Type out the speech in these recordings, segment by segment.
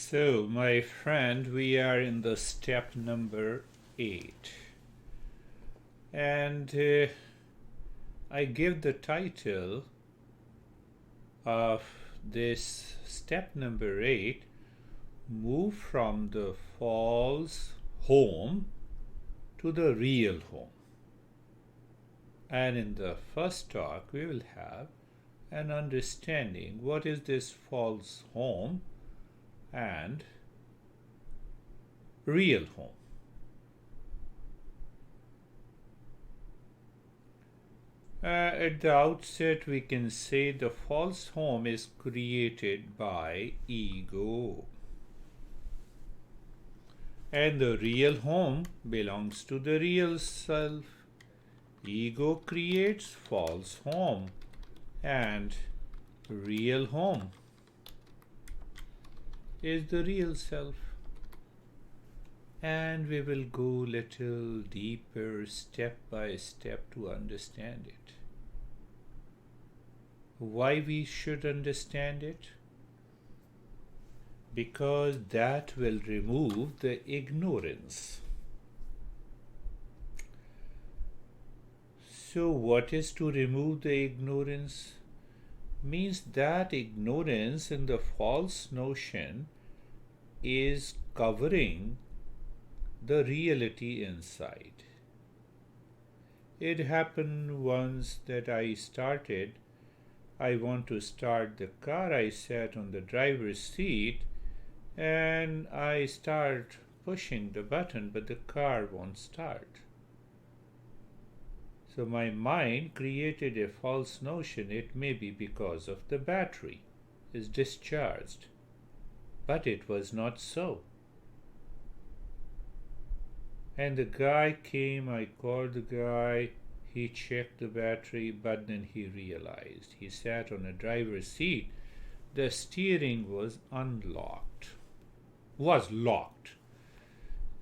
So, my friend, we are in the step number 8. And I give the title of this step number 8, Move from the false home to the real home. And in the first talk, we will have an understanding what is this false home and real home. At the outset, we can say the false home is created by ego, and the real home belongs to the real self. Ego creates false home, and real home is the real self. And we will go little deeper step by step to understand it. Why we should understand it? Because that will remove the ignorance. So what is to remove the ignorance? Means that ignorance and the false notion is covering the reality inside. It happened once that I want to start the car. I sat on the driver's seat and I start pushing the button, but the car won't start. So my mind created a false notion it may be because of the battery is discharged. But it was not so. And the guy came, I called the guy, he checked the battery, but then he realized. He sat on a driver's seat, the steering was locked.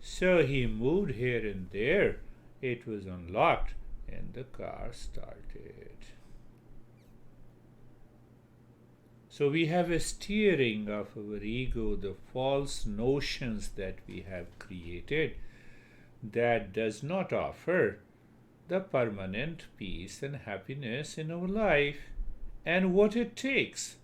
So he moved here and there, it was unlocked, and the car started. So we have a steering of our ego, the false notions that we have created, that does not offer the permanent peace and happiness in our life and what it takes.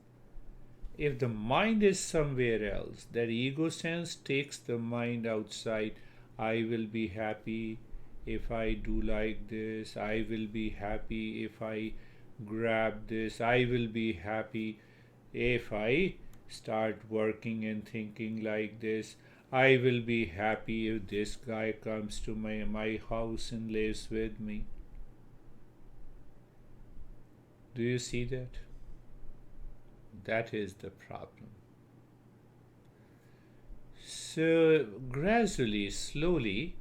If the mind is somewhere else, that ego sense takes the mind outside. I will be happy if I do like this. I will be happy if I grab this. I will be happy if I start working and thinking like this. I will be happy if this guy comes to my house and lives with me. Do you see that? That is the problem. So gradually, slowly,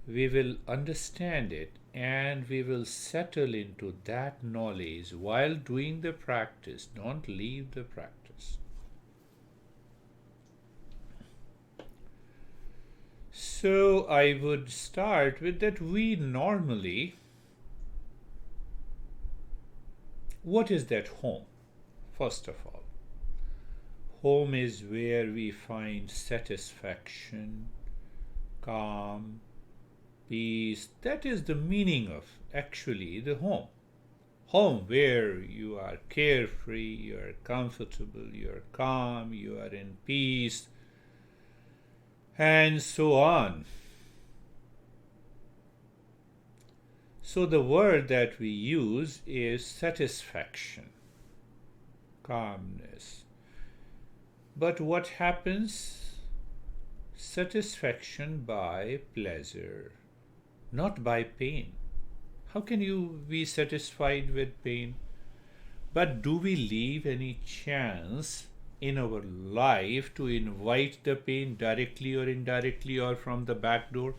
we will understand it and we will settle into that knowledge while doing the practice. Don't leave the practice. So I would start with that we normally, what is that home? First of all, home is where we find satisfaction, calm, peace. That is the meaning of actually the home. Home where you are carefree, you are comfortable, you are calm, you are in peace, and so on. So the word that we use is satisfaction, calmness. But what happens? Satisfaction by pleasure, not by pain. How can you be satisfied with pain? But do we leave any chance in our life to invite the pain directly or indirectly or from the back door?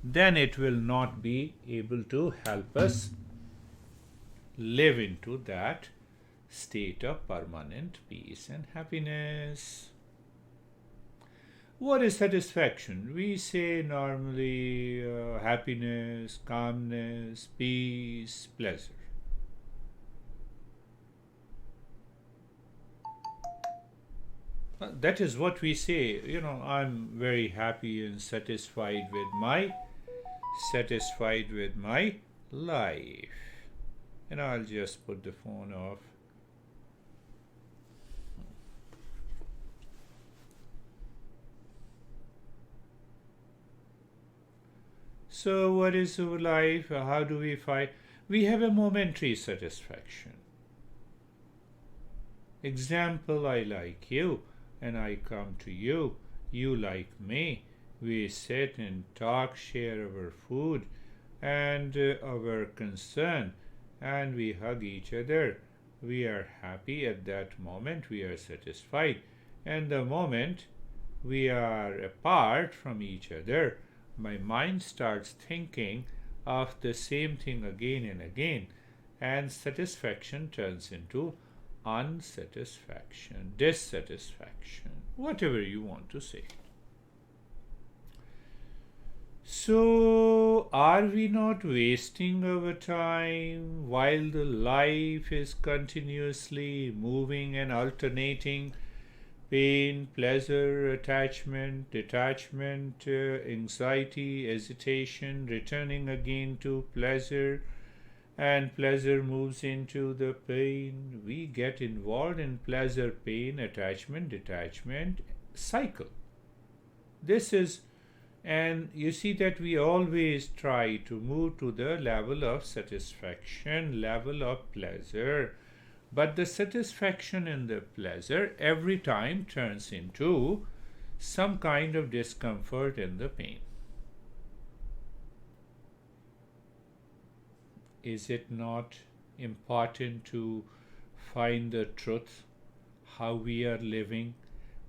Then it will not be able to help us live into that state of permanent peace and happiness. What is satisfaction? We say normally happiness, calmness, peace, pleasure. That is what we say. I'm very happy and satisfied with my life. I'll just put the phone off. So, what is our life? How do we find? We have a momentary satisfaction. Example, I like you, and I come to you. You like me. We sit and talk, share our food and our concern, and we hug each other. We are happy at that moment. We are satisfied. And the moment we are apart from each other, my mind starts thinking of the same thing again and again, and satisfaction turns into unsatisfaction, dissatisfaction, whatever you want to say. So, are we not wasting our time while the life is continuously moving and alternating? Pain, pleasure, attachment, detachment, anxiety, hesitation, returning again to pleasure, and pleasure moves into the pain. We get involved in pleasure, pain, attachment, detachment cycle. And you see that we always try to move to the level of satisfaction, level of pleasure. But the satisfaction in the pleasure every time turns into some kind of discomfort in the pain. Is it not important to find the truth, how we are living,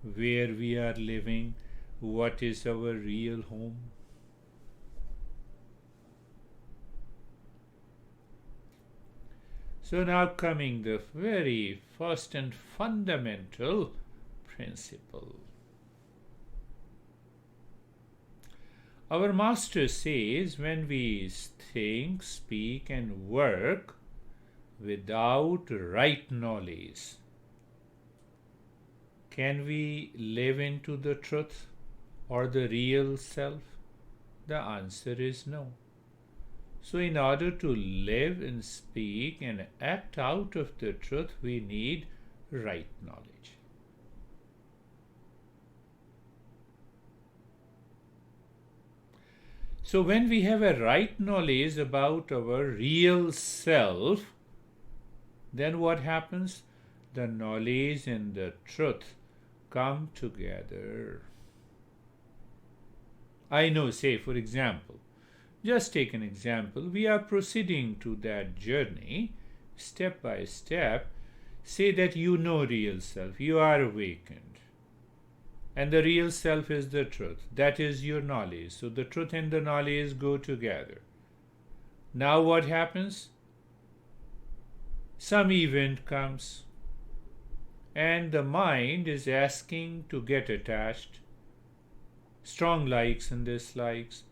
where we are living, what is our real home? So now coming the very first and fundamental principle. Our master says when we think, speak and work without right knowledge, can we live into the truth or the real self? The answer is no. So in order to live and speak and act out of the truth, we need right knowledge. So when we have a right knowledge about our real self, then what happens? The knowledge and the truth come together. I know, say for example, just take an example. We are proceeding to that journey step by step. Say that you know real self. You are awakened. And the real self is the truth. That is your knowledge. So the truth and the knowledge go together. Now what happens? Some event comes. And the mind is asking to get attached. Strong likes and dislikes.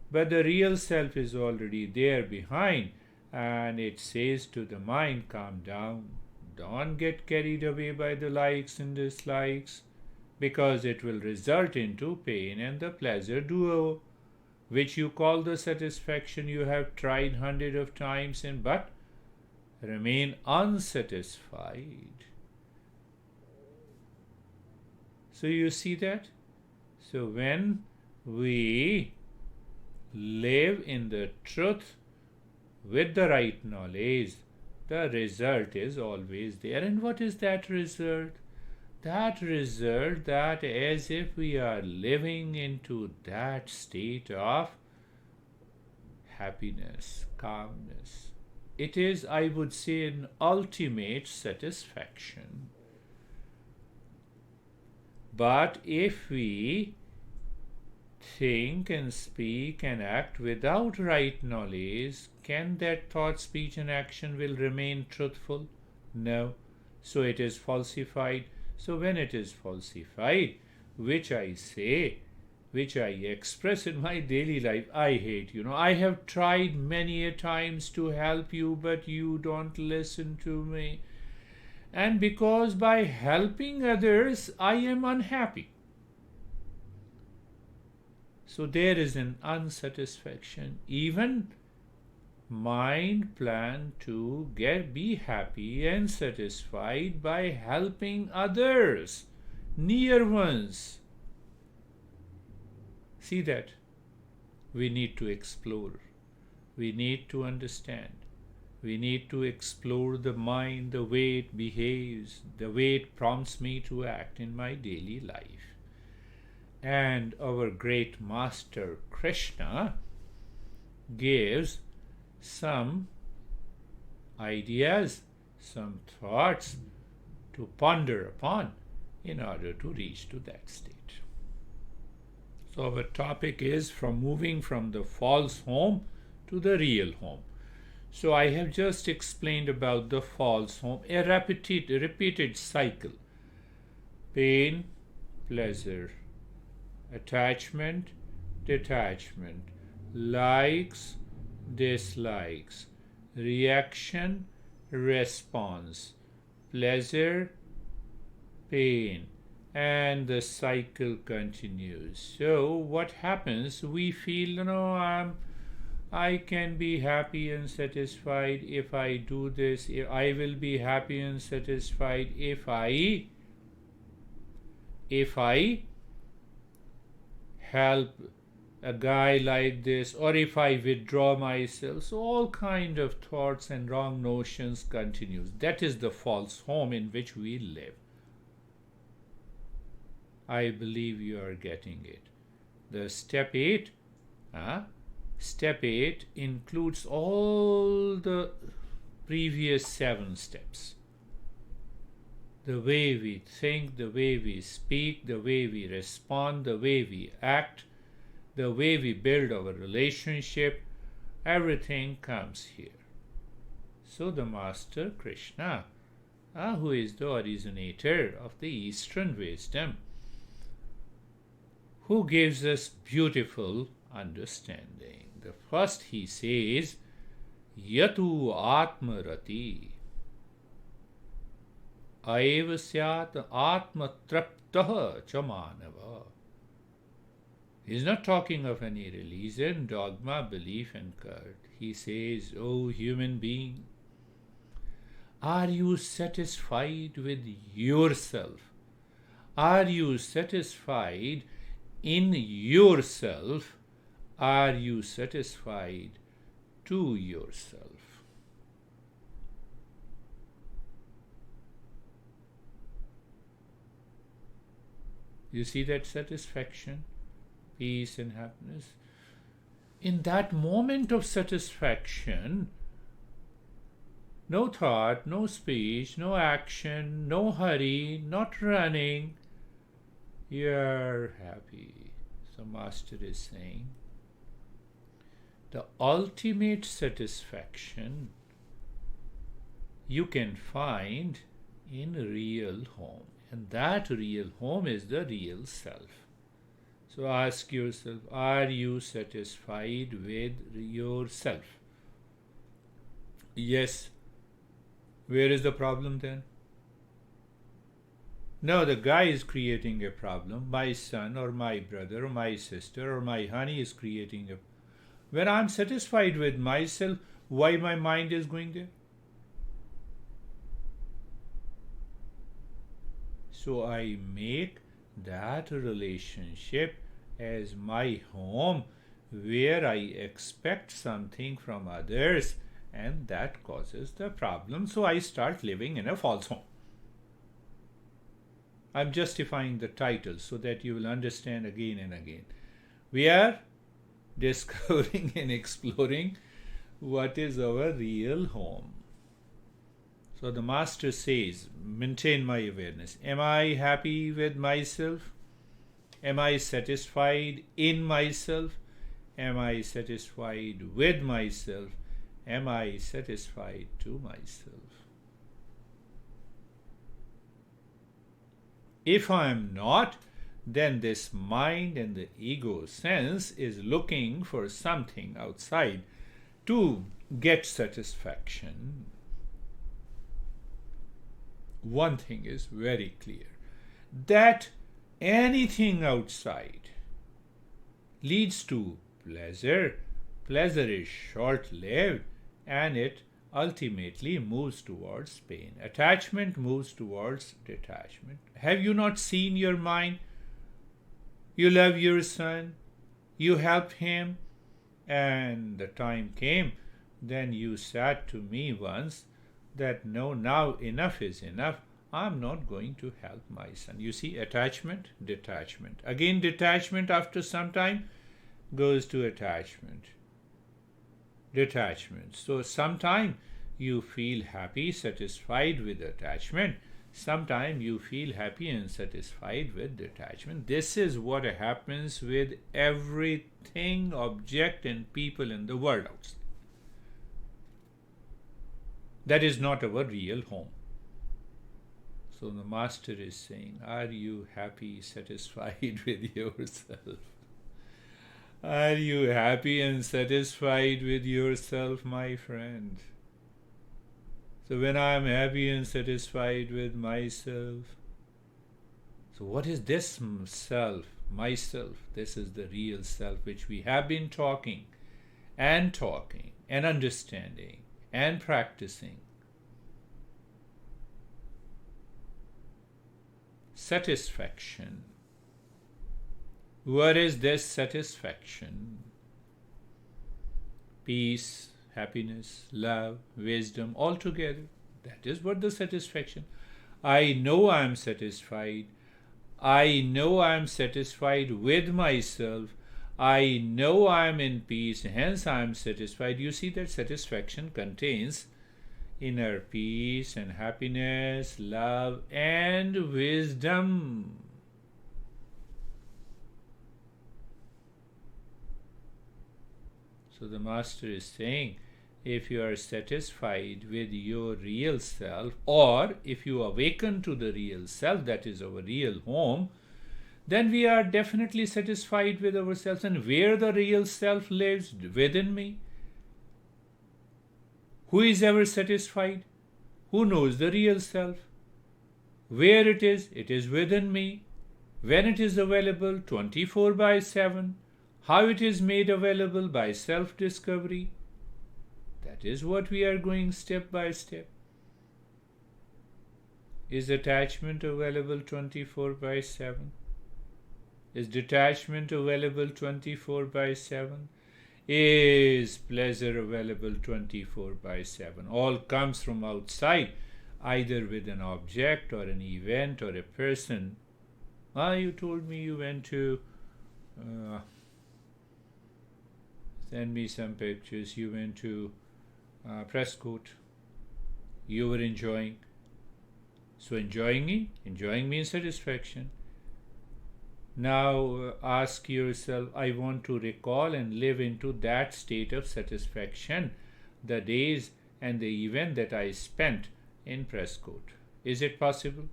But the real self is already there behind, and it says to the mind, calm down, don't get carried away by the likes and dislikes, because it will result into pain and the pleasure duo, which you call the satisfaction you have tried hundreds of times and but remain unsatisfied. So you see that? So when we live in the truth with the right knowledge, the result is always there. And what is that result? That result, that as if we are living into that state of happiness, calmness. It is, I would say, an ultimate satisfaction. But if we think and speak and act without right knowledge, can that thought, speech and action will remain truthful? No. So it is falsified. So when it is falsified, which I say, which I express in my daily life, I hate. I have tried many a times to help you, but you don't listen to me. and because by helping others I am unhappy. So there is an unsatisfaction. Even mind plan to be happy and satisfied by helping others, near ones. See that? We need to explore. We need to understand. We need to explore the mind, the way it behaves, the way it prompts me to act in my daily life. And our great master Krishna gives some ideas, some thoughts to ponder upon in order to reach to that state. So our topic is from moving from the false home to the real home. So I have just explained about the false home, a repeated cycle. Pain, pleasure, attachment, detachment, likes, dislikes, reaction, response, pleasure, pain, and the cycle continues. So what happens? We feel, I can be happy and satisfied if I do this. I will be happy and satisfied if I help a guy like this, or if I withdraw myself. So all kind of thoughts and wrong notions continues. That is the false home in which we live. I believe you are getting it. The step 8 includes all the previous 7 steps. The way we think, the way we speak, the way we respond, the way we act, the way we build our relationship, everything comes here. So the Master Krishna, who is the originator of the Eastern wisdom, who gives us beautiful understanding. The first he says, Yatu Atmarati Aiva Syat Atmatraptaha Chamanava. He is not talking of any religion, dogma, belief, and cult. He says, O human being, are you satisfied with yourself? Are you satisfied in yourself? Are you satisfied to yourself? You see that satisfaction, peace, and happiness? In that moment of satisfaction, no thought, no speech, no action, no hurry, not running, you're happy. So Master is saying, the ultimate satisfaction you can find in real home. And that real home is the real self. So ask yourself, are you satisfied with yourself? Yes. Where is the problem then? No, the guy is creating a problem. My son or my brother or my sister or my honey is creating a. When I'm satisfied with myself, why my mind is going there? So I make that relationship as my home, where I expect something from others, and that causes the problem. So I start living in a false home. I'm justifying the title so that you will understand again and again. We are discovering and exploring what is our real home. So the Master says, maintain my awareness. Am I happy with myself? Am I satisfied in myself? Am I satisfied with myself? Am I satisfied to myself? If I am not, then this mind and the ego sense is looking for something outside to get satisfaction. one thing is very clear, that anything outside leads to pleasure. Pleasure is short-lived and it ultimately moves towards pain. Attachment moves towards detachment. Have you not seen your mind? You love your son, you help him, and the time came, then you said to me once that no, now enough is enough. I'm not going to help my son. You see, attachment, detachment. Again, detachment after some time goes to attachment. Detachment. So sometime you feel happy, satisfied with attachment. Sometime you feel happy and satisfied with detachment. This is what happens with everything, object and people in the world outside. That is not our real home. So the master is saying, are you happy, satisfied with yourself? Are you happy and satisfied with yourself, my friend? So when I am happy and satisfied with myself, so what is this self, myself? This is the real self which we have been talking and understanding and practicing. Satisfaction. What is this satisfaction? Peace, happiness, love, wisdom, all together. That is what the satisfaction. I know I am satisfied. I know I am satisfied with myself. I know I am in peace, hence I am satisfied. You see that satisfaction contains inner peace and happiness, love and wisdom. So the master is saying, if you are satisfied with your real self, or if you awaken to the real self, that is our real home, then we are definitely satisfied with ourselves. And where the real self lives, within me. Who is ever satisfied? Who knows the real self? Where it is within me. When it is available, 24/7. How it is made available? By self-discovery. That is what we are going step by step. Is attachment available 24/7? Is detachment available 24/7? Is pleasure available 24/7? All comes from outside, either with an object or an event or a person. You told me you went to send me some pictures. You went to Prescott. You were enjoying. So enjoying means satisfaction. Now ask yourself, I want to recall and live into that state of satisfaction, the days and the event that I spent in Prescott. Is it possible?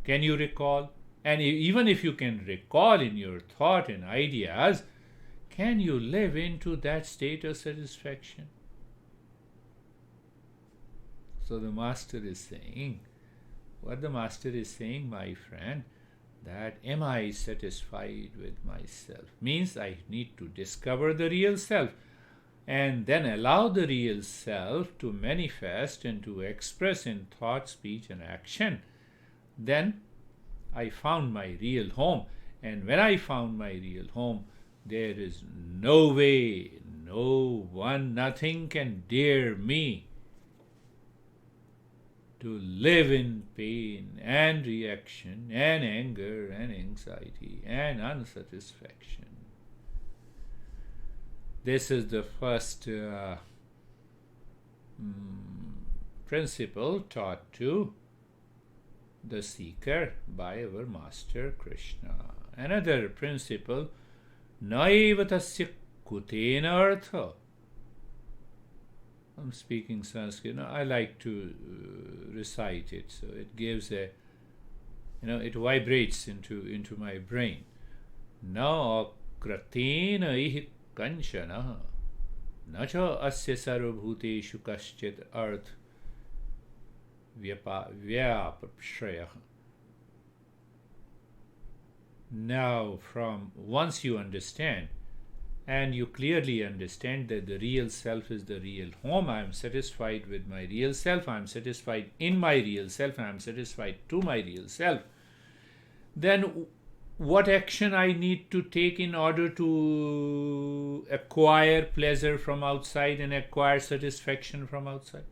Can you recall? And even if you can recall in your thought and ideas, can you live into that state of satisfaction? So the master is saying, what the master is saying, my friend, that am I satisfied with myself? Means I need to discover the real self and then allow the real self to manifest and to express in thought, speech and action. Then I found my real home. And when I found my real home, there is no way, no one, nothing can dare me to live in pain and reaction and anger and anxiety and unsatisfaction. This is the first principle taught to the seeker by our Master Krishna. Another principle, naiva tasya kutena artha. I'm speaking Sanskrit. I like to recite it, so it gives a, it vibrates into my brain. Na kratena ihi kanchana, na cha asya sarvabhuteshu kaschit arth vyapashraya. Now, from once you understand, and you clearly understand that the real self is the real home, I am satisfied with my real self, I am satisfied in my real self, I am satisfied to my real self, then what action I need to take in order to acquire pleasure from outside and acquire satisfaction from outside?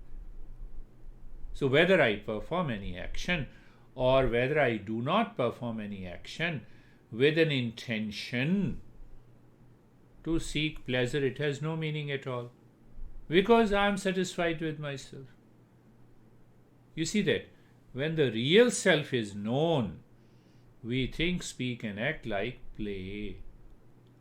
So whether I perform any action or whether I do not perform any action with an intention to seek pleasure, it has no meaning at all, because I am satisfied with myself. You see that when the real self is known, we think, speak and act like play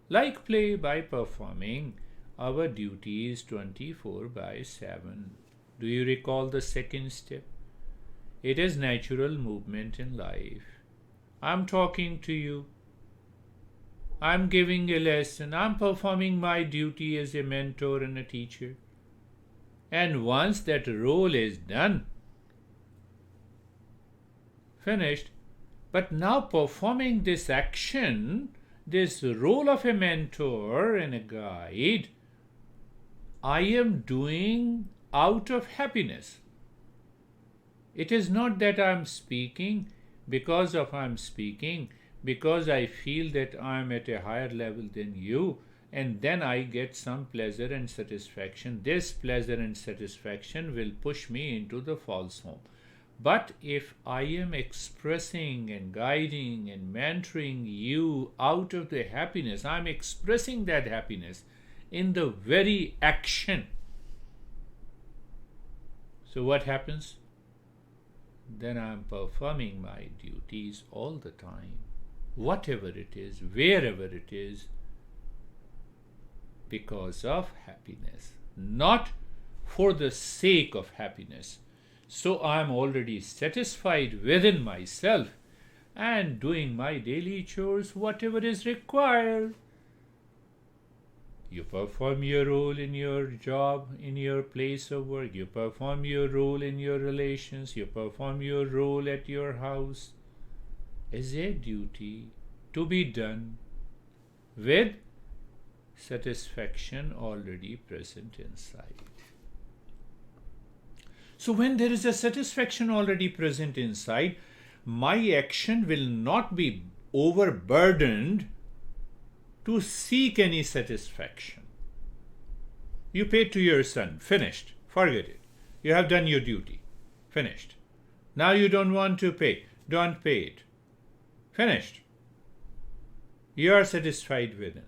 by performing our duties 24/7. Do you recall the second step? It is natural movement in life. I'm talking to you, I'm giving a lesson, I'm performing my duty as a mentor and a teacher. And once that role is done, finished, but now performing this action, this role of a mentor and a guide, I am doing out of happiness. It is not that I'm speaking because I feel that I'm at a higher level than you, and then I get some pleasure and satisfaction. This pleasure and satisfaction will push me into the false home. But if I am expressing and guiding and mentoring you out of the happiness, I'm expressing that happiness in the very action. So what happens? Then I'm performing my duties all the time, whatever it is, wherever it is, because of happiness, not for the sake of happiness. So I'm already satisfied within myself and doing my daily chores, whatever is required. You perform your role in your job, in your place of work. You perform your role in your relations. You perform your role at your house as a duty to be done with satisfaction already present inside. So when there is a satisfaction already present inside, my action will not be overburdened to seek any satisfaction. You paid to your son, finished, forget it. You have done your duty, finished. Now you don't want to pay, don't pay it, finished. You are satisfied with it.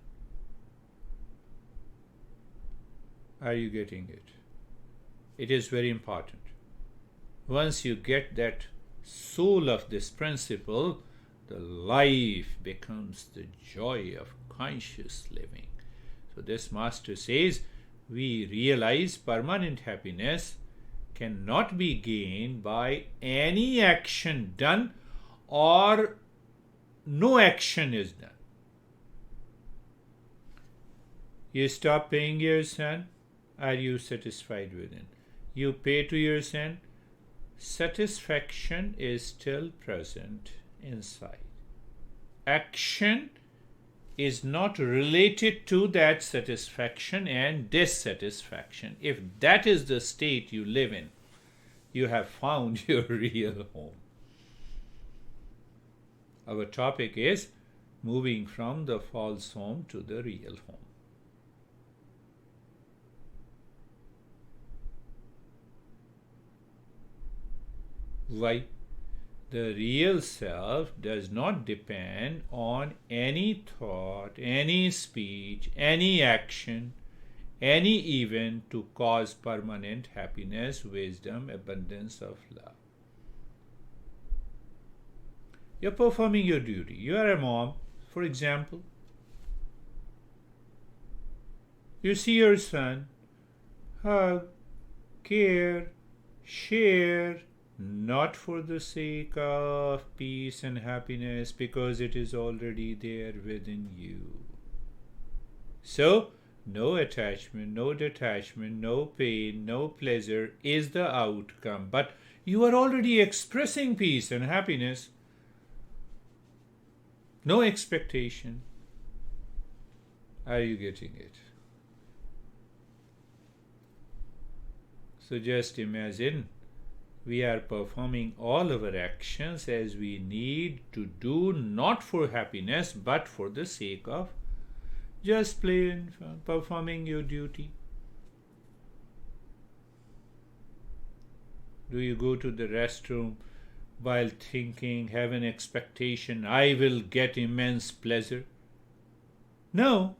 Are you getting it? It is very important. Once you get that soul of this principle, the life becomes the joy of conscious living. So this master says, we realize permanent happiness cannot be gained by any action done or no action is done. You stop paying your son, are you satisfied with it? You pay to your son, satisfaction is still present inside. Action is not related to that satisfaction and dissatisfaction. If that is the state you live in, you have found your real home. Our topic is moving from the false home to the real home. Why? The real self does not depend on any thought, any speech, any action, any event to cause permanent happiness, wisdom, abundance of love. You're performing your duty. You are a mom, for example. You see your son, hug, care, share, not for the sake of peace and happiness, because it is already there within you. So, no attachment, no detachment, no pain, no pleasure is the outcome. But You are already expressing peace and happiness. No expectation. Are you getting it? So just imagine we are performing all our actions as we need to do, not for happiness, but for the sake of just plain performing your duty. Do you go to the restroom while thinking, have an expectation, I will get immense pleasure? No.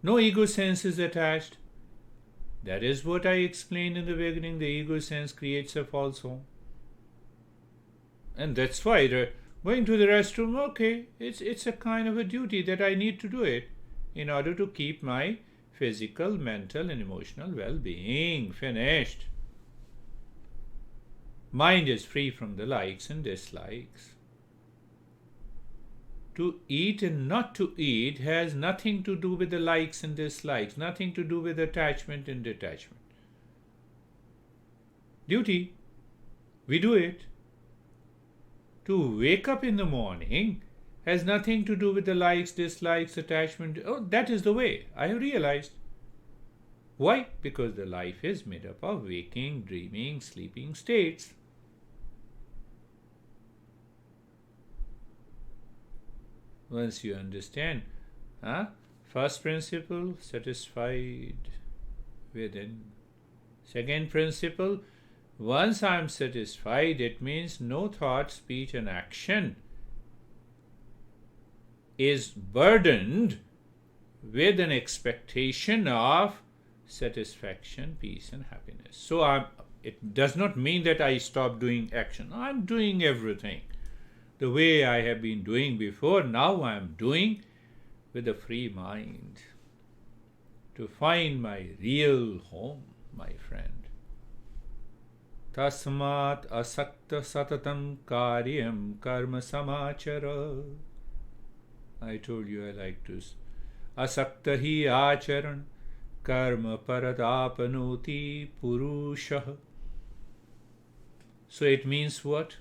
No ego sense is attached. That is what I explained in the beginning. The ego sense creates a false home. And that's why going to the restroom, okay, it's a kind of a duty that I need to do it in order to keep my physical, mental, and emotional well-being. Finished. Mind is free from the likes and dislikes. To eat and not to eat has nothing to do with the likes and dislikes, nothing to do with attachment and detachment. Duty, we do it. To wake up in the morning has nothing to do with the likes, dislikes, attachment. Oh, that is the way, I have realized. Why? Because the life is made up of waking, dreaming, sleeping states. Once you understand, first principle, satisfied within. Second principle, once I am satisfied, it means no thought, speech, and action is burdened with an expectation of satisfaction, peace, and happiness. So it does not mean that I stop doing action. I'm doing everything the way I have been doing before. Now I am doing with a free mind to find my real home, my friend. Tasmat asakta satatam karyam karma samachara. I told you I like to. Asakta hi acharan karma paradapanoti purusha. So it means what?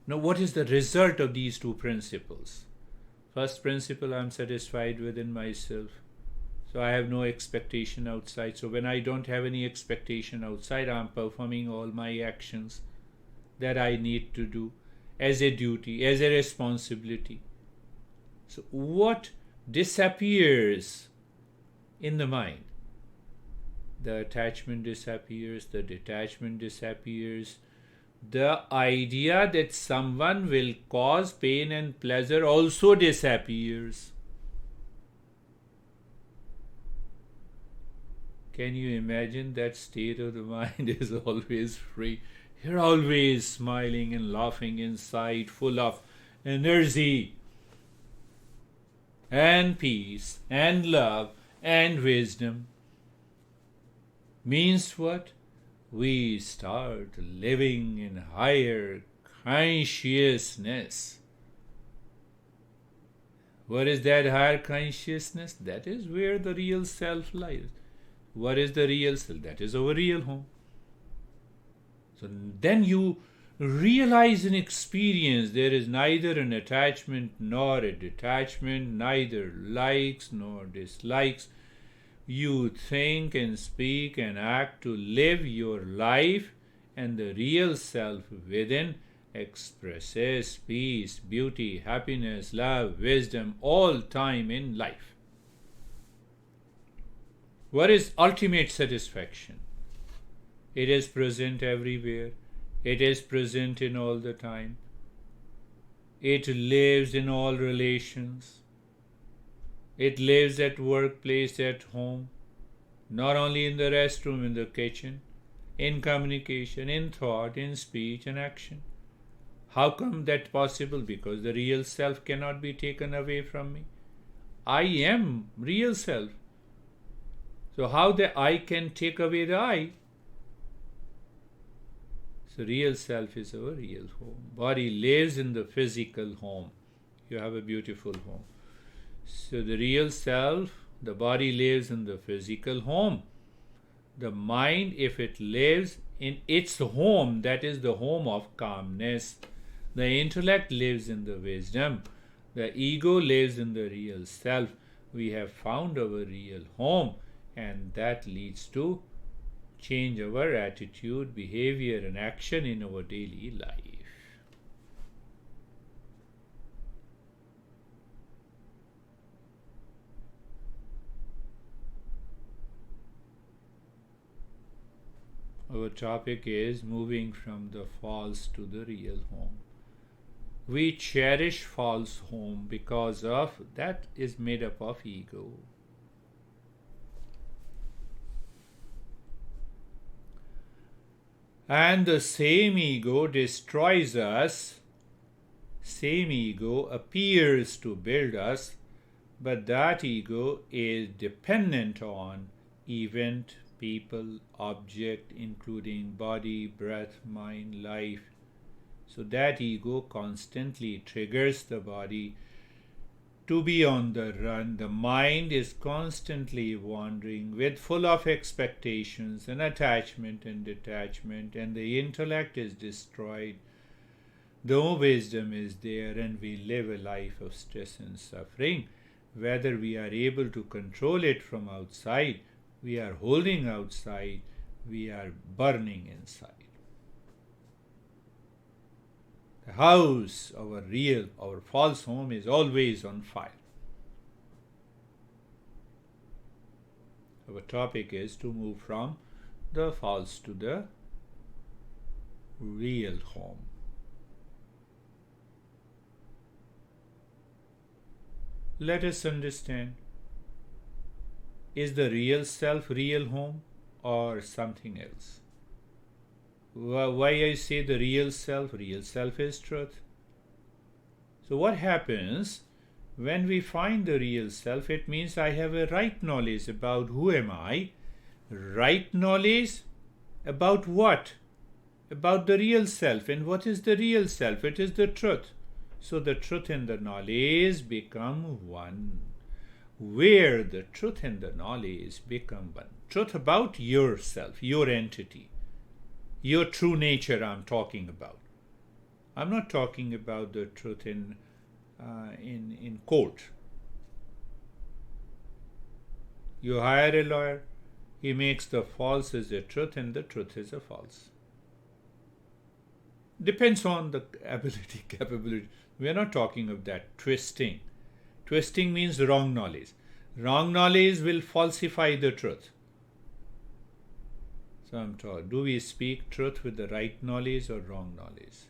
Now, what is the result of these two principles? First principle, I am satisfied within myself. So I have no expectation outside. So when I don't have any expectation outside, I am performing all my actions that I need to do as a duty, as a responsibility. So what disappears in the mind? The attachment disappears, the detachment disappears. The idea that someone will cause pain and pleasure also disappears. Can you imagine that state of the mind is always free? You're always smiling and laughing inside, full of energy and peace and love and wisdom. Means what? We start living in higher consciousness. What is that higher consciousness? That is where the real self lies. What is the real self? That is our real home. So then you realize and experience there is neither an attachment nor a detachment, neither likes nor dislikes. You think and speak and act to live your life, and the real self within expresses peace, beauty, happiness, love, wisdom all time in life. What is ultimate satisfaction? It is present everywhere. It is present in all the time. It lives in all relations. It lives at workplace, at home, not only in the restroom, in the kitchen, in communication, in thought, in speech and action. How come that possible? Because the real self cannot be taken away from me. I am real self. So how the I can take away the I? So real self is our real home. Body lives in the physical home. You have a beautiful home. So the real self, the body lives in the physical home. The mind, if it lives in its home, that is the home of calmness. The intellect lives in the wisdom. The ego lives in the real self. We have found our real home, and that leads to change our attitude, behavior, and action in our daily life. Our topic is moving from the false to the real home. We cherish false home because of that is made up of ego. And the same ego destroys us. Same ego appears to build us, but that ego is dependent on event, people, object, including body, breath, mind, life. So that ego constantly triggers the body to be on the run. The mind is constantly wandering with full of expectations and attachment and detachment, and the intellect is destroyed. No wisdom is there, and we live a life of stress and suffering. Whether we are able to control it from outside, we are holding outside, we are burning inside. The house, our false home, is always on fire. Our topic is to move from the false to the real home. Let us understand, is the real self real home or something else? Why I say the real self is truth. So what happens when we find the real self? It means I have a right knowledge about who am I. Right knowledge about what? About the real self. And what is the real self? It is the truth. So the truth and the knowledge become one. Where the truth and the knowledge become one. Truth about yourself, your entity, your true nature I'm talking about. I'm not talking about the truth in court. You hire a lawyer, he makes the false as a truth and the truth is a false. Depends on the ability, capability. We are not talking of that. Twisting. Twisting means wrong knowledge. Wrong knowledge will falsify the truth. So I'm told, do we speak truth with the right knowledge or wrong knowledge?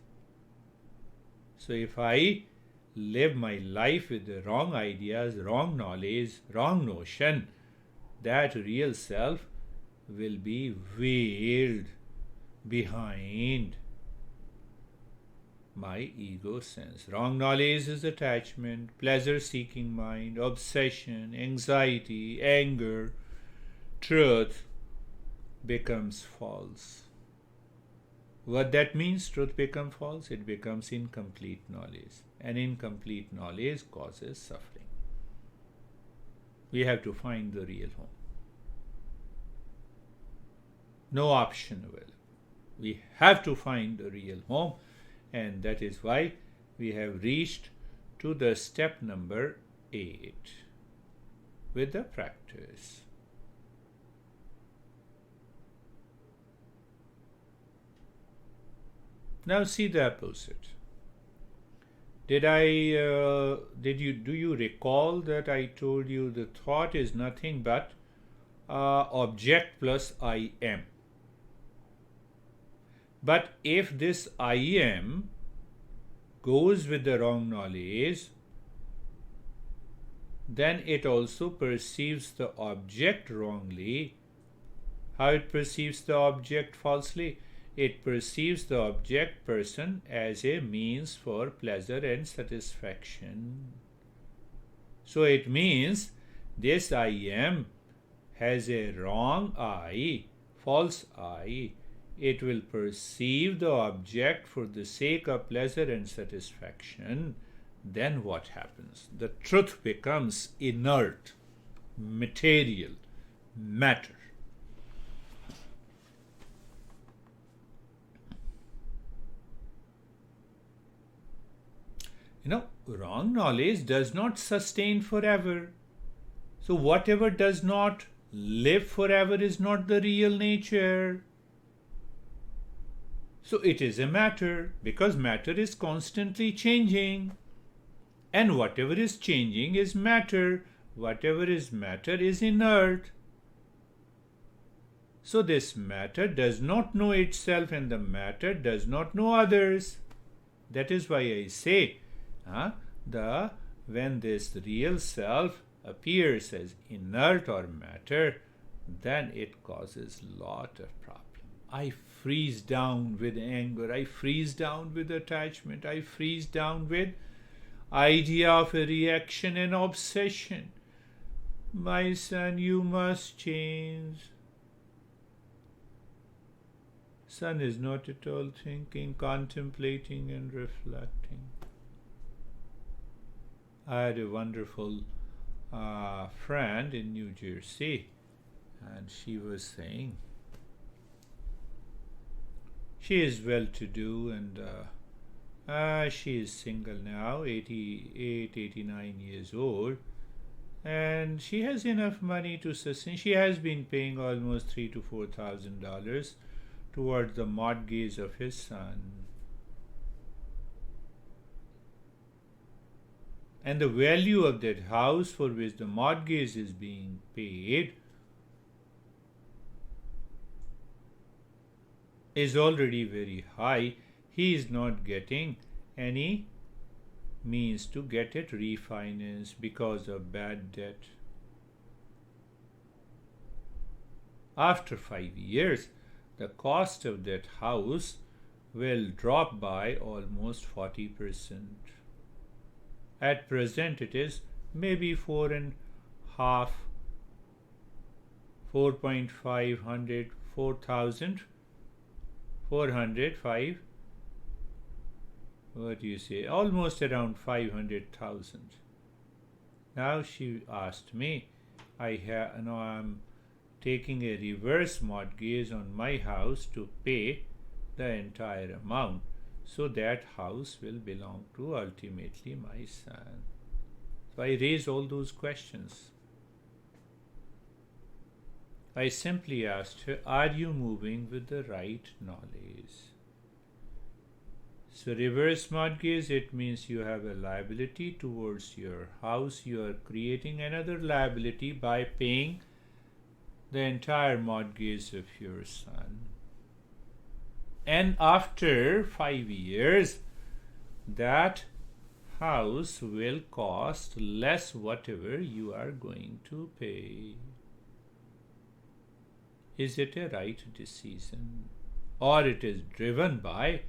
So if I live my life with the wrong ideas, wrong knowledge, wrong notion, that real self will be veiled behind my ego sense. Wrong knowledge is attachment, pleasure-seeking mind, obsession, anxiety, anger. Truth becomes false. What that means, truth becomes false? It becomes incomplete knowledge. And incomplete knowledge causes suffering. We have to find the real home. No option available. We have to find the real home, and that is why we have reached to the step number 8 with the practice. Now see the opposite. Do you recall that I told you the thought is nothing but object plus I am? But if this I am goes with the wrong knowledge, then it also perceives the object wrongly. How it perceives the object falsely? It perceives the object person as a means for pleasure and satisfaction. So it means this I am has a wrong I, false I. It will perceive the object for the sake of pleasure and satisfaction. Then what happens? The truth becomes inert, material, matter. Wrong knowledge does not sustain forever. So whatever does not live forever is not the real nature. So it is a matter, because matter is constantly changing. And whatever is changing is matter. Whatever is matter is inert. So this matter does not know itself, and the matter does not know others. That is why I say, when this real self appears as inert or matter, then it causes lot of problem. I freeze down with anger, I freeze down with attachment, I freeze down with idea of a reaction and obsession. My son, you must change. Son is not at all thinking, contemplating and reflecting. I had a wonderful friend in New Jersey, and she was saying, she is well-to-do, and she is single now, 88, 89 years old, and she has enough money to sustain. She has been paying almost $3,000 to $4,000 towards the mortgage of his son. And the value of that house for which the mortgage is being paid is already very high. He is not getting any means to get it refinanced because of bad debt. After 5 years, the cost of that house will drop by almost 40%. At present, it is maybe 4.5, 4,500, 4,000, 405. What do you say? Almost around 500,000. Now she asked me, I'm taking a reverse mortgage on my house to pay the entire amount. So that house will belong to ultimately my son. So I raise all those questions. I simply asked her, are you moving with the right knowledge? So reverse mortgage, it means you have a liability towards your house. You are creating another liability by paying the entire mortgage of your son. And after 5 years, that house will cost less whatever you are going to pay. Is it a right decision? Or it is driven by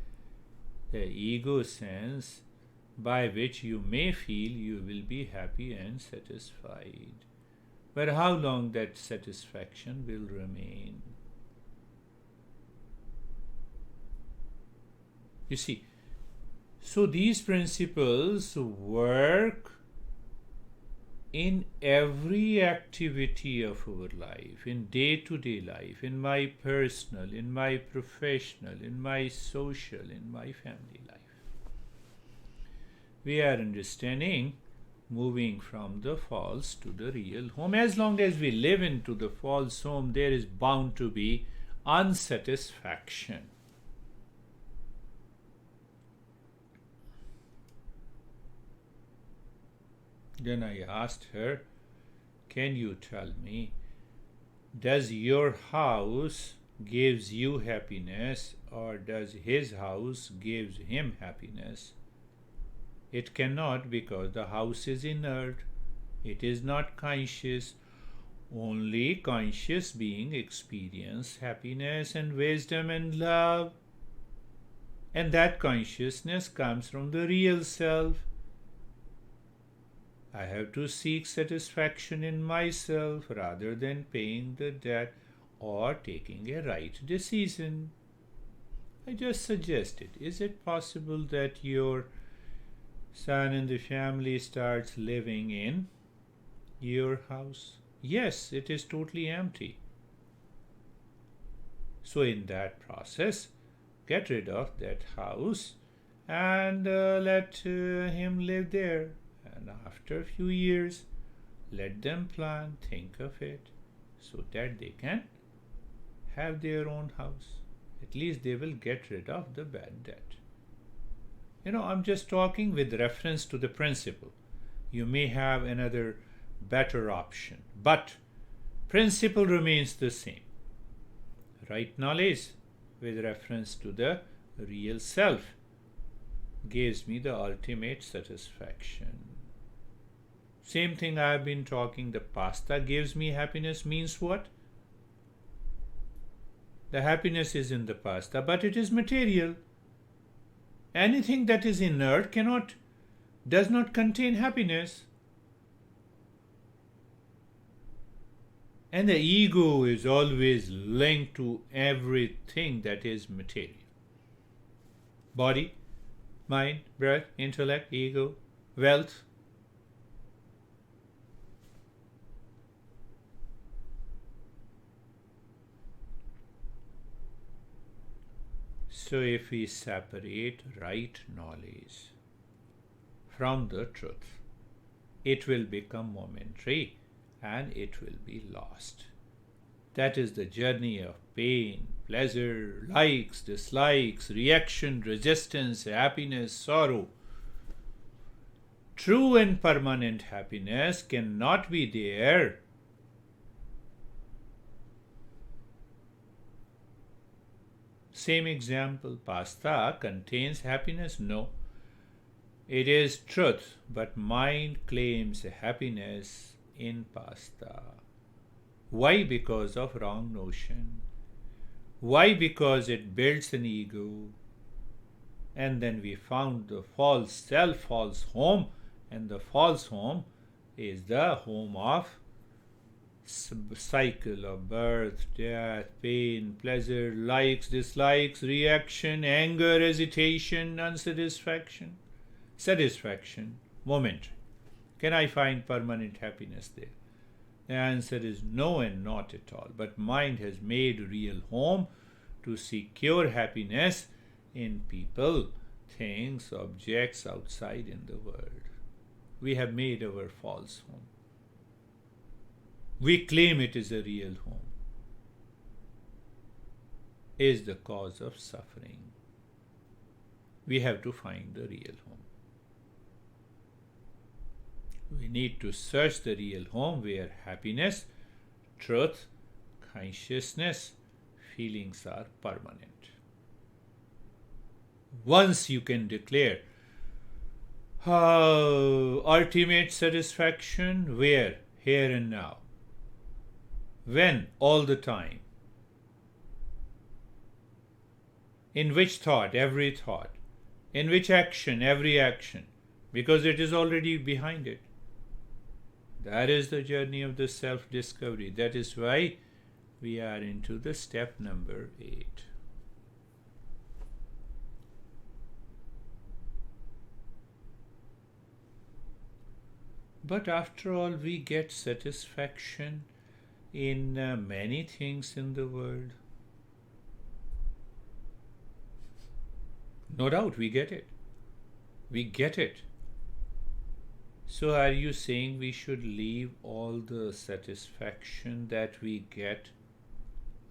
the ego sense by which you may feel you will be happy and satisfied. But how long that satisfaction will remain? You see, so these principles work in every activity of our life, in day-to-day life, in my personal, in my professional, in my social, in my family life. We are understanding moving from the false to the real home. As long as we live into the false home, there is bound to be unsatisfaction. Then I asked her, can you tell me, does your house gives you happiness or does his house gives him happiness? It cannot, because the house is inert. It is not conscious. Only conscious being experience happiness and wisdom and love. And that consciousness comes from the real self. I have to seek satisfaction in myself rather than paying the debt or taking a right decision. I just suggested, is it possible that your son and the family starts living in your house? Yes, it is totally empty. So in that process, get rid of that house and let him live there. And after a few years, let them plan, think of it, so that they can have their own house. At least they will get rid of the bad debt. I'm just talking with reference to the principle. You may have another better option, but principle remains the same. Right knowledge with reference to the real self gives me the ultimate satisfaction. Same thing I have been talking, the pasta gives me happiness means what? The happiness is in the pasta, but it is material. Anything that is inert does not contain happiness. And the ego is always linked to everything that is material. Body, mind, breath, intellect, ego, wealth. So if we separate right knowledge from the truth, it will become momentary and it will be lost. That is the journey of pain, pleasure, likes, dislikes, reaction, resistance, happiness, sorrow. True and permanent happiness cannot be there. Same example, pasta contains happiness? No. It is truth, but mind claims happiness in pasta. Why? Because of wrong notion. Why? Because it builds an ego. And then we found the false self, false home, and the false home is the home of cycle of birth, death, pain, pleasure, likes, dislikes, reaction, anger, hesitation, unsatisfaction, satisfaction, momentary. Can I find permanent happiness there? The answer is no and not at all. But mind has made real home to secure happiness in people, things, objects outside in the world. We have made our false home. We claim it is a real home. Is the cause of suffering. We have to find the real home. We need to search the real home where happiness, truth, consciousness, feelings are permanent. Once you can declare ultimate satisfaction, where? Here and now. When? All the time. In which thought? Every thought. In which action? Every action. Because it is already behind it. That is the journey of the self-discovery. That is why we are into the step number 8. But after all, we get satisfaction in many things in the world. No doubt we get it. We get it. So are you saying we should leave all the satisfaction that we get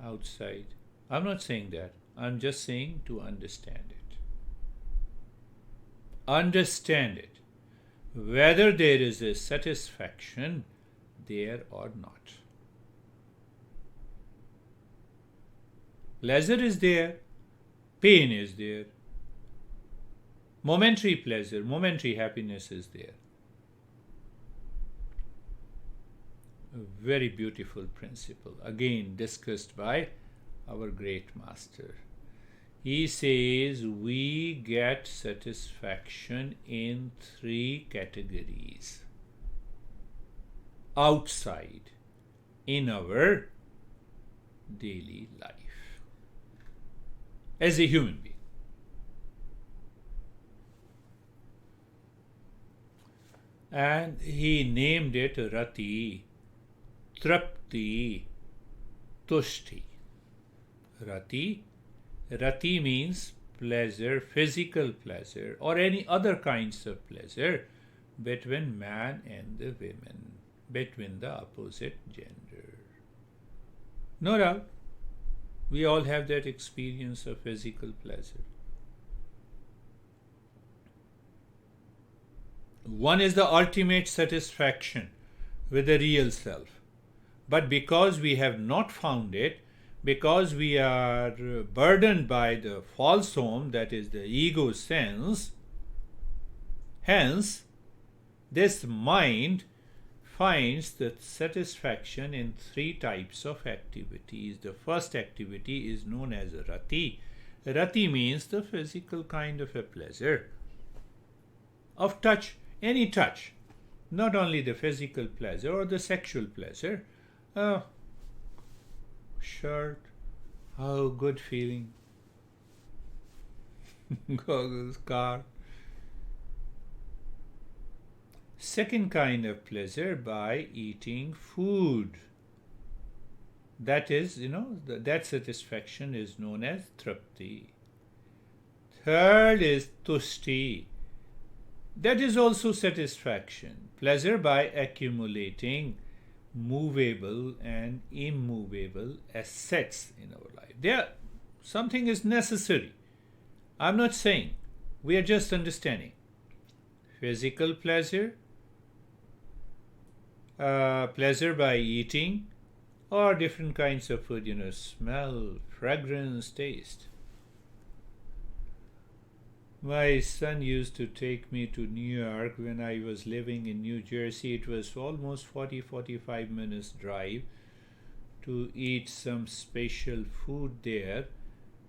outside? I'm not saying that. I'm just saying to understand it. Understand it. Whether there is a satisfaction there or not. Pleasure is there, pain is there. Momentary pleasure, momentary happiness is there. A very beautiful principle, again discussed by our great master. He says we get satisfaction in 3 categories. Outside, in our daily life. As a human being. And he named it Rati, Trapti, Tushti. Rati means pleasure, physical pleasure, or any other kinds of pleasure between man and the women, between the opposite gender. No doubt, we all have that experience of physical pleasure. One is the ultimate satisfaction with the real self. But because we have not found it, because we are burdened by the false home, that is the ego sense, hence, this mind finds the satisfaction in three types of activities. The first activity is known as rati. Rati means the physical kind of a pleasure of touch, any touch, not only the physical pleasure or the sexual pleasure. Shirt, how good feeling. Goggles, car. Second kind of pleasure by eating food. That is, that satisfaction is known as trapti. Third is tushti. That is also satisfaction. Pleasure by accumulating movable and immovable assets in our life. Something is necessary. I'm not saying. We are just understanding. Physical pleasure, pleasure by eating, or different kinds of food, smell, fragrance, taste. My son used to take me to New York when I was living in New Jersey. It was almost 40-45 minutes drive to eat some special food there,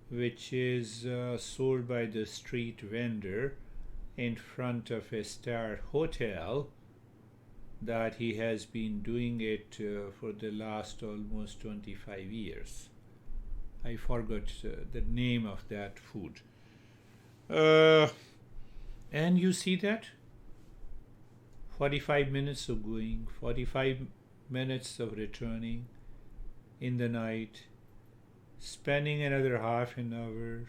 which is sold by the street vendor in front of a star hotel, that he has been doing it for the last almost 25 years. I forgot the name of that food. And you see that 45 minutes of going, 45 minutes of returning in the night, spending another half an hour.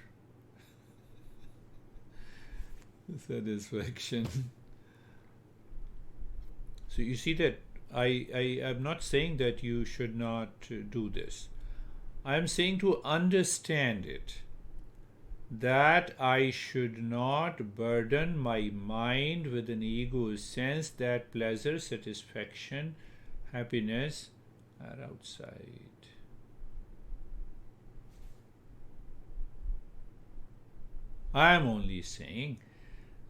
Satisfaction. So you see that I am not saying that you should not do this. I am saying to understand it, that I should not burden my mind with an ego sense that pleasure, satisfaction, happiness are outside. I am only saying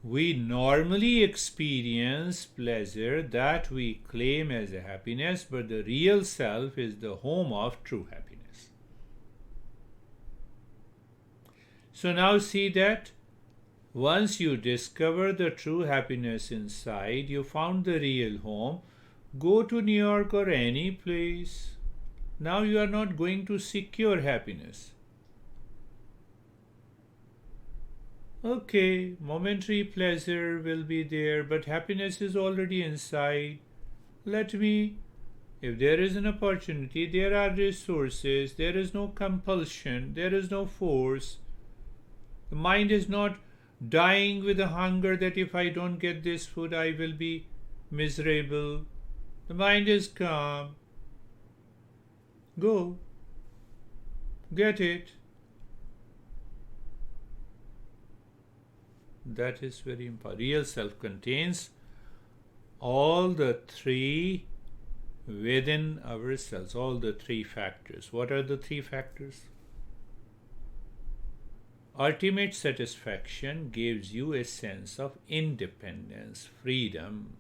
we normally experience pleasure that we claim as a happiness, but the real self is the home of true happiness. So now see that once you discover the true happiness inside, you found the real home, go to New York or any place. Now you are not going to secure happiness. Okay, momentary pleasure will be there, but happiness is already inside. If there is an opportunity, there are resources, there is no compulsion, there is no force. The mind is not dying with a hunger that if I don't get this food, I will be miserable. The mind is calm. Go. Get it. That is very important. Real self contains all the three within ourselves, all the three factors. What are the three factors? Ultimate satisfaction gives you a sense of independence, freedom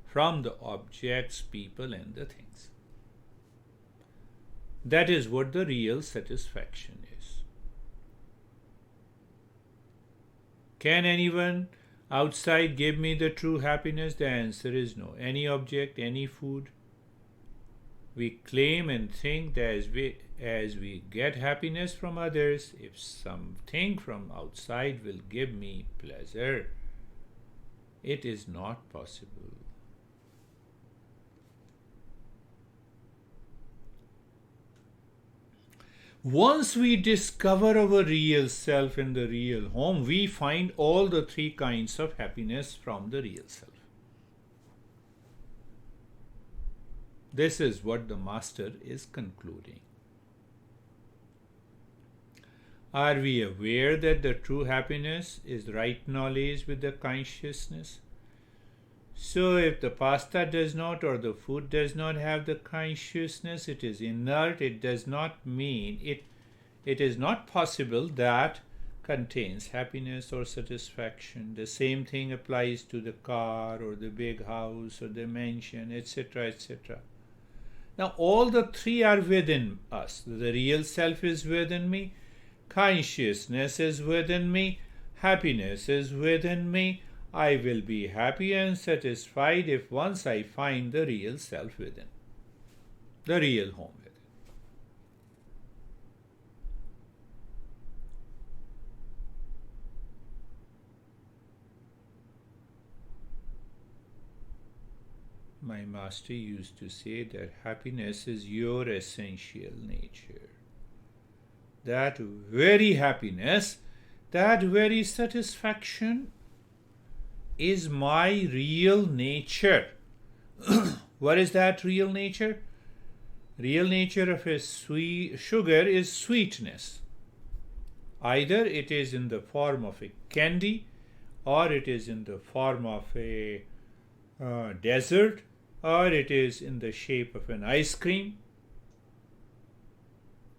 from the objects, people, and the things. That is what the real satisfaction is. Can anyone outside give me the true happiness? The answer is no. Any object, any food. We claim and think that as we get happiness from others, if something from outside will give me pleasure, it is not possible. Once we discover our real self in the real home, we find all the three kinds of happiness from the real self. This is what the Master is concluding. Are we aware that the true happiness is right knowledge with the consciousness? So if the pasta does not or the food does not have the consciousness, it is inert, it does not mean it is not possible that contains happiness or satisfaction. The same thing applies to the car or the big house or the mansion, etc., etc. Now all the three are within us. The real self is within me, consciousness is within me, happiness is within me. I will be happy and satisfied if once I find the real self within, the real home within. My master used to say that happiness is your essential nature. That very happiness, that very satisfaction is my real nature. What is that real nature? Real nature of a sweet sugar is sweetness. Either it is in the form of a candy, or it is in the form of a dessert, or it is in the shape of an ice cream.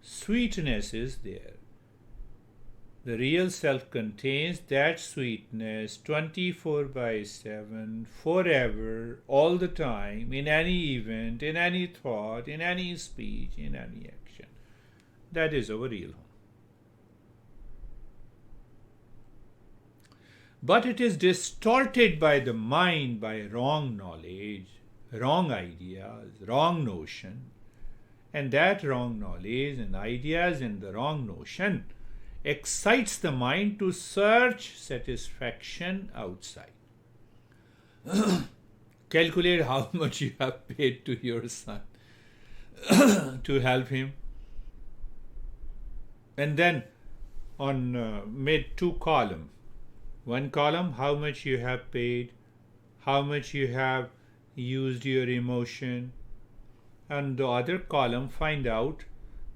Sweetness is there. The real self contains that sweetness 24/7, forever, all the time, in any event, in any thought, in any speech, in any action. That is our real home. But it is distorted by the mind by wrong knowledge, wrong ideas, wrong notion. And that wrong knowledge and ideas and the wrong notion excites the mind to search satisfaction outside. Calculate how much you have paid to your son to help him. And then made two columns. One column, how much you have paid, how much you have used your emotion. And the other column, find out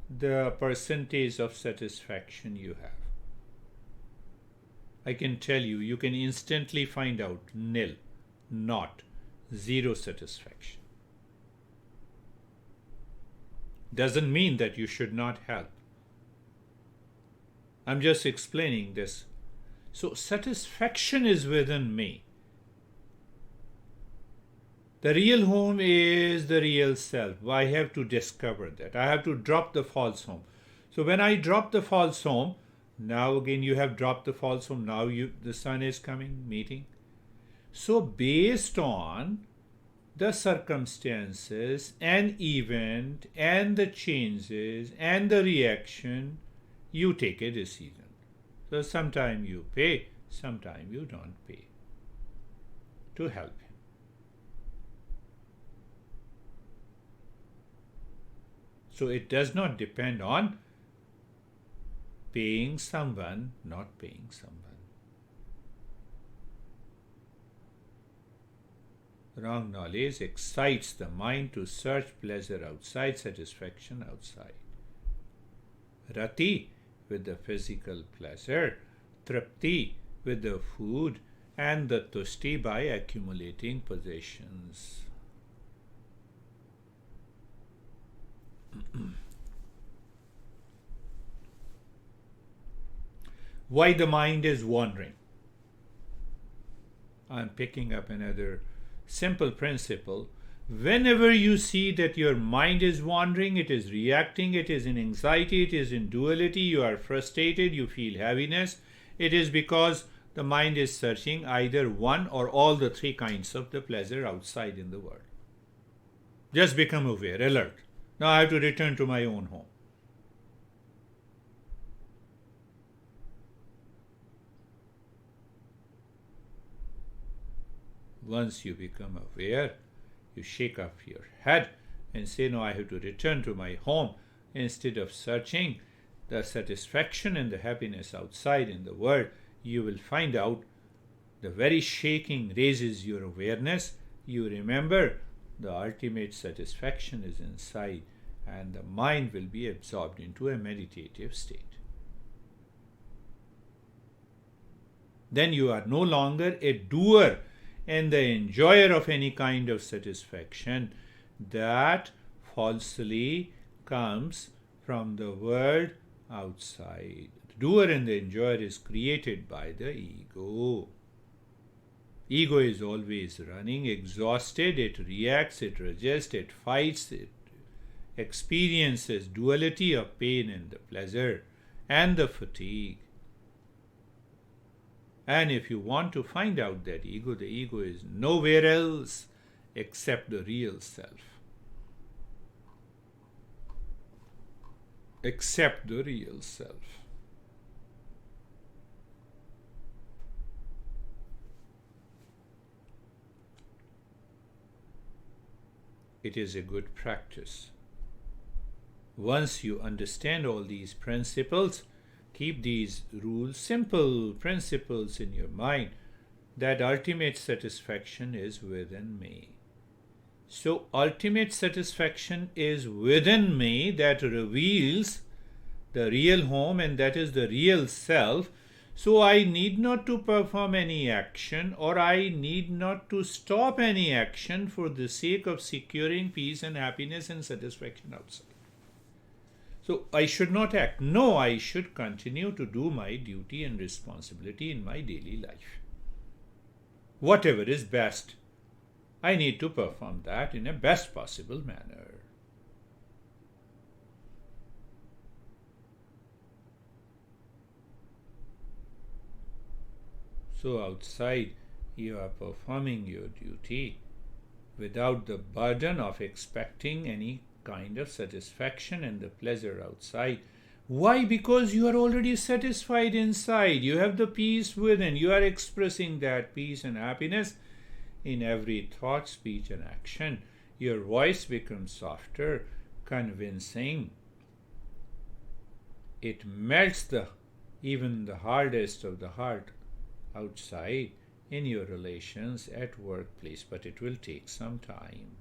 the percentage of satisfaction you have. I can tell you, you can instantly find out nil, not, zero satisfaction. Doesn't mean that you should not help. I'm just explaining this. So satisfaction is within me. The real home is the real self. I have to discover that. I have to drop the false home. So when I drop the false home, now again you have dropped the false home. Now the sun is coming, meeting. So based on the circumstances and event and the changes and the reaction, you take a decision. So sometimes you pay, sometimes you don't pay to help him. So it does not depend on paying someone, not paying someone. Wrong knowledge excites the mind to search pleasure outside, satisfaction outside. Rati with the physical pleasure, trapti with the food, and the tushti by accumulating possessions. Why the mind is wandering? I'm picking up another simple principle. Whenever you see that your mind is wandering, it is reacting, it is in anxiety, it is in duality, you are frustrated, you feel heaviness, it is because the mind is searching either one or all the three kinds of the pleasure outside in the world. Just become aware, alert. Now I have to return to my own home. Once you become aware, you shake off your head and say, no, I have to return to my home. Instead of searching, the satisfaction and the happiness outside in the world, you will find out the very shaking raises your awareness. You remember the ultimate satisfaction is inside, and the mind will be absorbed into a meditative state. Then you are no longer a doer and the enjoyer of any kind of satisfaction that falsely comes from the world outside. The doer and the enjoyer is created by the ego. Ego is always running, exhausted, it reacts, it resists, it fights, it experiences duality of pain and the pleasure and the fatigue. And if you want to find out that ego, the ego is nowhere else except the real self. Except the real self. It is a good practice. Once you understand all these principles, keep these rules, simple principles in your mind, that ultimate satisfaction is within me. So ultimate satisfaction is within me, that reveals the real home, and that is the real self. So I need not to perform any action, or I need not to stop any action for the sake of securing peace and happiness and satisfaction outside. So I should not act. No, I should continue to do my duty and responsibility in my daily life. Whatever is best, I need to perform that in a best possible manner. So outside, you are performing your duty without the burden of expecting any kind of satisfaction and the pleasure outside. Why? Because you are already satisfied inside. You have the peace within. You are expressing that peace and happiness in every thought, speech, and action. Your voice becomes softer, convincing. It melts even the hardest of the heart outside in your relations at workplace, but it will take some time.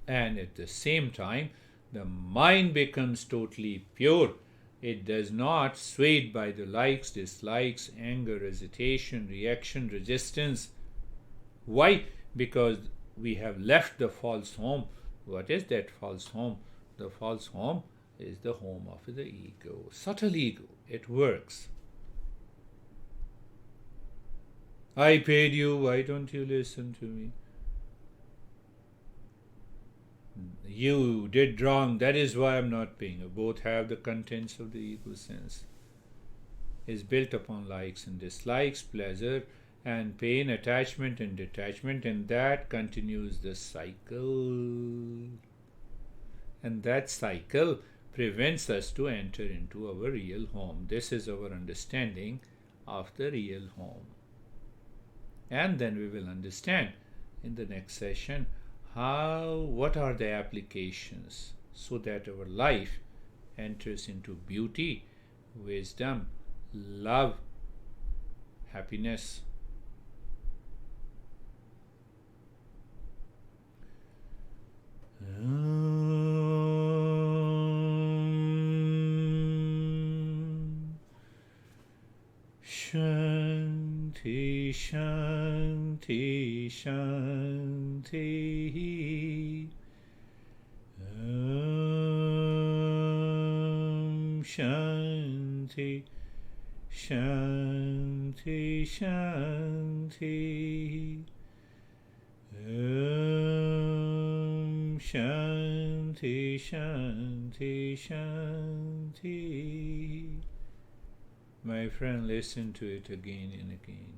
And at the same time, the mind becomes totally pure. It does not swayed by the likes, dislikes, anger, hesitation, reaction, resistance. Why? Because we have left the false home. What is that false home? The false home is the home of the ego, subtle ego. It works. I paid you, why don't you listen to me? You did wrong, that is why I'm not paying you. Both have the contents of the ego sense. Is built upon likes and dislikes, pleasure and pain, attachment and detachment, and that continues the cycle. And that cycle prevents us to enter into our real home. This is our understanding of the real home. And then we will understand in the next session what are the applications so that our life enters into beauty, wisdom, love, happiness. Shanti, Shanti, Shanti. Shanti, Shanti, Shanti. Shanti, Shanti, Shanti. My friend, listen to it again and again.